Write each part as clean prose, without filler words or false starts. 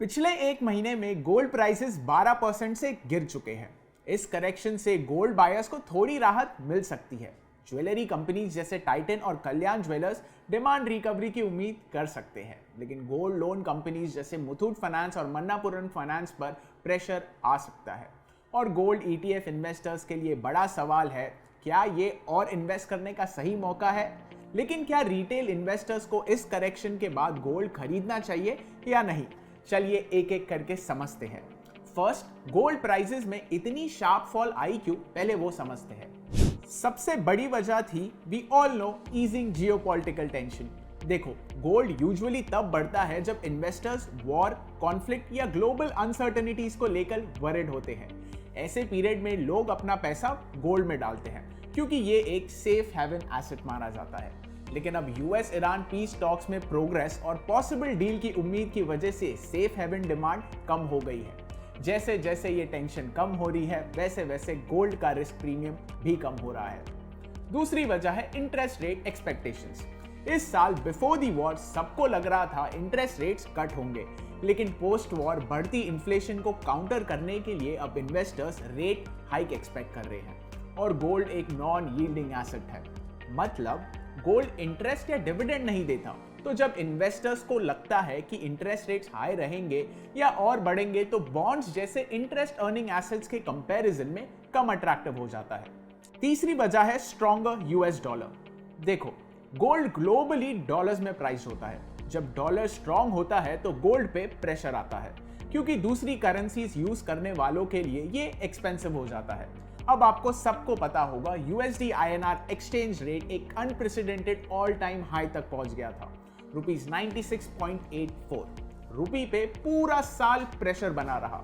पिछले एक महीने में गोल्ड प्राइसेस 12% से गिर चुके हैं। इस करेक्शन से गोल्ड बायर्स को थोड़ी राहत मिल सकती है। ज्वेलरी कंपनीज जैसे टाइटन और कल्याण ज्वेलर्स डिमांड रिकवरी की उम्मीद कर सकते हैं, लेकिन गोल्ड लोन कंपनीज जैसे मुथूट फाइनेंस और मन्नापुरम फाइनेंस पर प्रेशर आ सकता है। और गोल्ड ईटीएफ इन्वेस्टर्स के लिए बड़ा सवाल है, क्या ये और इन्वेस्ट करने का सही मौका है? लेकिन क्या रिटेल इन्वेस्टर्स को इस करेक्शन के बाद गोल्ड खरीदना चाहिए या नहीं? चलिए एक एक करके समझते हैं। फर्स्ट, गोल्ड प्राइसेस में इतनी शार्प फॉल आई क्यों, पहले वो समझते हैं। सबसे बड़ी वजह थी we all know easing geopolitical tension. देखो, गोल्ड यूजुअली तब बढ़ता है जब इन्वेस्टर्स वॉर, कॉन्फ्लिक्ट या ग्लोबल अनसर्टेनिटीज को लेकर वरिड होते हैं। ऐसे पीरियड में लोग अपना पैसा गोल्ड में डालते हैं क्योंकि ये एक सेफ हेवन एसेट माना जाता है। लेकिन अब यूएस ईरान पीस टॉक्स में प्रोग्रेस और पॉसिबल डील की उम्मीद की वजह से सेफ हेवन डिमांड कम हो गई है। जैसे जैसे ये टेंशन कम हो रही है, वैसे वैसे गोल्ड का रिस्क प्रीमियम भी कम हो रहा है। दूसरी वजह है इंटरेस्ट रेट एक्सपेक्टेशंस। इस साल बिफोर दी वॉर सबको लग रहा था इंटरेस्ट रेट्स कट होंगे, लेकिन पोस्ट वॉर बढ़ती इन्फ्लेशन को काउंटर करने के लिए अब इन्वेस्टर्स रेट हाइक एक्सपेक्ट कर रहे हैं। और गोल्ड एक नॉन यील्डिंग एसेट है, मतलब गोल्ड इंटरेस्ट या डिविडेंड नहीं देता। तो जब इन्वेस्टर्स को लगता है कि इंटरेस्ट रेट्स हाई रहेंगे या और बढ़ेंगे, तो बॉन्ड्स जैसे इंटरेस्ट अर्निंग एसेट्स के कंपैरिजन में कम अट्रैक्टिव हो जाता है। तीसरी वजह है स्ट्रॉन्गर यूएस डॉलर। देखो, गोल्ड ग्लोबली डॉलर्स में प्राइस होता है। जब डॉलर स्ट्रांग होता है तो गोल्ड पे प्रेशर आता है, क्योंकि दूसरी करेंसीज यूज करने वालों के लिए ये एक्सपेंसिव हो जाता है। अब आपको सबको पता होगा, यूएसडी आईएनआर एक्सचेंज रेट एक अनप्रेसिडेंटेड ऑल टाइम हाई तक पहुंच गया था, ₹96.84। रुपी पे पूरा साल प्रेशर बना रहा।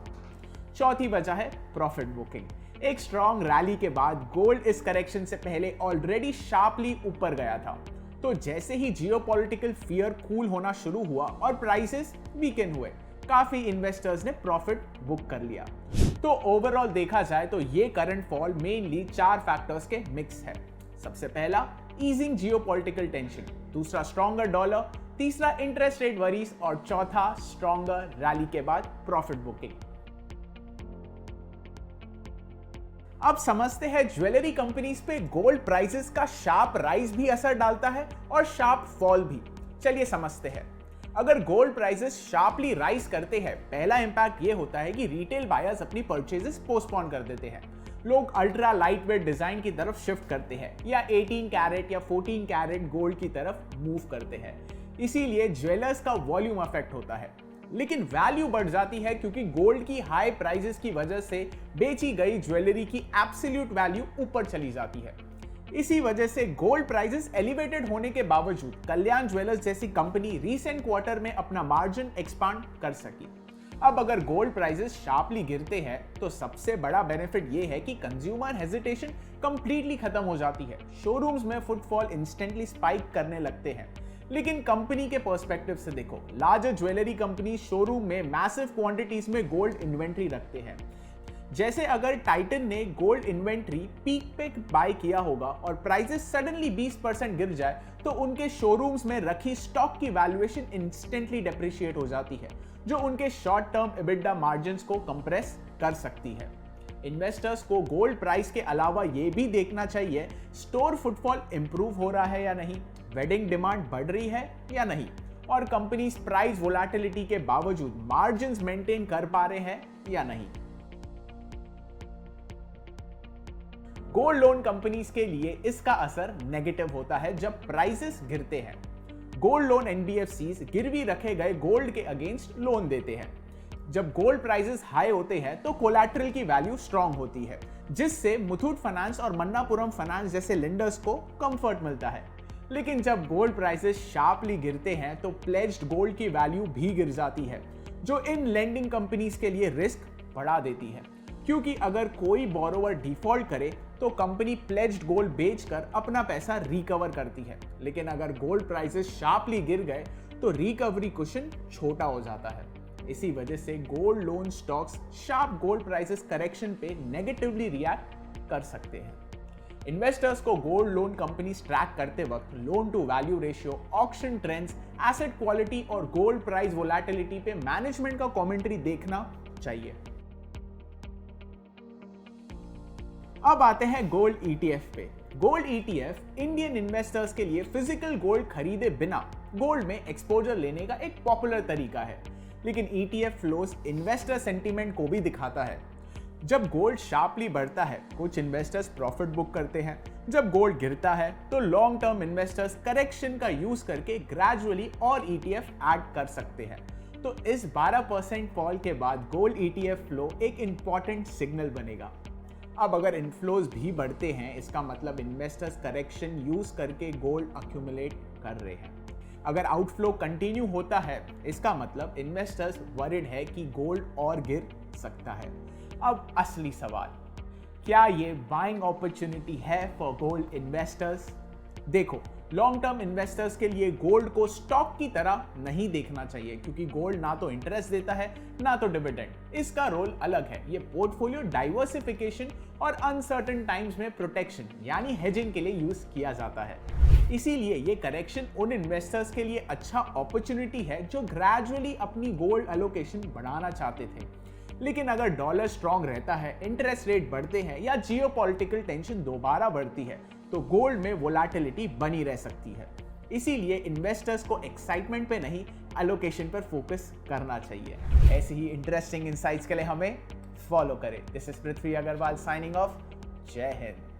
चौथी वजह है प्रॉफिट बुकिंग। एक स्ट्रॉन्ग रैली के बाद गोल्ड इस करेक्शन से पहले ऑलरेडी शार्पली ऊपर गया था। तो जैसे ही जियोपॉलिटिकल फियर कूल होना शुरू हुआ और प्राइसेस वीकेन हुए, काफी इन्वेस्टर्स ने प्रॉफिट बुक कर लिया। तो ओवरऑल देखा जाए तो ये करंट फॉल मेनली 4 फैक्टर्स के मिक्स है। सबसे पहला, ईजिंग जियोपॉलिटिकल टेंशन, दूसरा स्ट्रॉन्गर डॉलर, तीसरा इंटरेस्ट रेट वरीज और चौथा स्ट्रॉन्गर रैली के बाद प्रॉफिट बुकिंग। अब समझते हैं ज्वेलरी कंपनीज पे गोल्ड प्राइसेस का शार्प राइज भी असर डालता है और शार्प फॉल भी। चलिए समझते हैं। अगर गोल्ड प्राइसेस शार्पली राइज करते हैं, पहला इंपैक्ट ये होता है कि रिटेल बायर्स अपनी परचेजेस पोस्टपोन कर देते हैं। लोग अल्ट्रा लाइट वेट डिजाइन की तरफ शिफ्ट करते हैं या 18 कैरेट या 14 कैरेट गोल्ड की तरफ मूव करते हैं। इसीलिए ज्वेलर्स का वॉल्यूम अफेक्ट होता है, लेकिन वैल्यू बढ़ जाती है क्योंकि गोल्ड की हाई प्राइसेस की वजह से बेची गई ज्वेलरी की एब्सोल्यूट वैल्यू ऊपर चली जाती है। इसी वजह से गोल्ड प्राइसेस एलिवेटेड होने के बावजूद कल्याण ज्वेलर्स जैसी कंपनी रीसेंट क्वार्टर में अपना मार्जिन एक्सपांड कर सकी। अब अगर गोल्ड प्राइसेस शार्पली गिरते हैं तो सबसे बड़ा बेनिफिट ये है कि कंज्यूमर हेजिटेशन कंप्लीटली खत्म हो जाती है। शोरूम्स में फुटफॉल इंस्टेंटली स्पाइक करने लगते हैं। लेकिन कंपनी के पर्सपेक्टिव से देखो, लार्जर ज्वेलरी कंपनी शोरूम में मैसिव क्वांटिटीज में गोल्ड इन्वेंट्री रखते हैं। जैसे अगर टाइटन ने गोल्ड इन्वेंट्री पीक पे बाय किया होगा और प्राइसेस सडनली 20% गिर जाए, तो उनके शोरूम्स में रखी स्टॉक की वैल्यूएशन इंस्टेंटली डेप्रिशिएट हो जाती है, जो उनके शॉर्ट टर्म एबिटा मार्जिन्स को कंप्रेस कर सकती है। इन्वेस्टर्स को गोल्ड प्राइस के अलावा ये भी देखना चाहिए, स्टोर फुटफॉल इंप्रूव हो रहा है या नहीं, वेडिंग डिमांड बढ़ रही है या नहीं, और कंपनीज प्राइस वोलेटिलिटी के बावजूद मार्जिन्स मेंटेन कर पा रहे हैं या नहीं। गोल्ड लोन कंपनीज के लिए इसका असर नेगेटिव होता है जब प्राइसेस गिरते हैं। गोल्ड लोन एनबीएफसीज गिरवी रखे गए गोल्ड के अगेंस्ट लोन देते हैं। जब गोल्ड प्राइसेस हाई होते हैं तो कोलैटरल की वैल्यू स्ट्रांग होती है, जिससे मुथूट फाइनेंस और मन्नापुरम फाइनेंस जैसे लेंडर्स को कंफर्ट मिलता है। लेकिन जब गोल्ड प्राइसेस शार्पली गिरते हैं तो प्लेज्ड गोल्ड की वैल्यू भी गिर जाती है, जो इन लेंडिंग कंपनीज के लिए रिस्क बढ़ा देती है। क्योंकि अगर कोई बोरोवर डिफॉल्ट करे तो कंपनी प्लेज्ड गोल्ड बेचकर अपना पैसा रिकवर करती है। लेकिन अगर गोल्ड प्राइसेस शार्पली गिर गए तो रिकवरी कुशन छोटा हो जाता है। इसी वजह से gold loan stocks sharp gold prices correction पे नेगेटिवली रिएक्ट कर सकते हैं। इन्वेस्टर्स को गोल्ड लोन कंपनीज ट्रैक करते वक्त loan to value ratio, auction trends, asset quality और गोल्ड प्राइस वोलेटिलिटी पे मैनेजमेंट का कमेंट्री देखना चाहिए। अब आते हैं गोल्ड ईटीएफ पे। गोल्ड ईटीएफ इंडियन इन्वेस्टर्स के लिए फिजिकल गोल्ड खरीदे बिना गोल्ड में एक्सपोजर लेने का एक पॉपुलर तरीका है, लेकिन ईटीएफ फ्लोस इन्वेस्टर सेंटीमेंट को भी दिखाता है। जब गोल्ड शार्पली बढ़ता है, कुछ इन्वेस्टर्स प्रॉफिट बुक करते हैं। जब गोल्ड गिरता है तो लॉन्ग टर्म इन्वेस्टर्स करेक्शन का यूज करके ग्रेजुअली और ईटीएफ ऐड कर सकते हैं। तो इस 12% फॉल के बाद गोल्ड ईटीएफ फ्लो एक इंपॉर्टेंट सिग्नल बनेगा। अब अगर इनफ्लोज भी बढ़ते हैं, इसका मतलब इन्वेस्टर्स करेक्शन यूज करके गोल्ड अक्यूमुलेट कर रहे हैं। अगर आउटफ्लो कंटिन्यू होता है, इसका मतलब इन्वेस्टर्स वरिड है कि गोल्ड और गिर सकता है। अब असली सवाल, क्या ये बाइंग अपॉर्चुनिटी है फॉर गोल्ड इन्वेस्टर्स? देखो, लॉन्ग टर्म इन्वेस्टर्स के लिए गोल्ड को स्टॉक की तरह नहीं देखना चाहिए, क्योंकि गोल्ड ना तो इंटरेस्ट देता है ना तो डिविडेंड। इसका रोल अलग है। ये पोर्टफोलियो डाइवर्सिफिकेशन और अनसर्टेन टाइम्स में प्रोटेक्शन यानी हेजिंग के लिए यूज किया जाता है। इसीलिए ये करेक्शन उन इन्वेस्टर्स के लिए अच्छा अपॉर्चुनिटी है जो ग्रेजुअली अपनी गोल्ड एलोकेशन बढ़ाना चाहते थे। लेकिन अगर डॉलर स्ट्रांग रहता है, इंटरेस्ट रेट बढ़ते हैं या जियोपॉलिटिकल टेंशन दोबारा बढ़ती है, तो गोल्ड में वोलेटिलिटी बनी रह सकती है। इसीलिए इन्वेस्टर्स को एक्साइटमेंट पे नहीं, एलोकेशन पर फोकस करना चाहिए। ऐसी ही इंटरेस्टिंग इनसाइट्स के लिए हमें फॉलो करें। This is Prithvi Agarwal signing off. जय हिंद।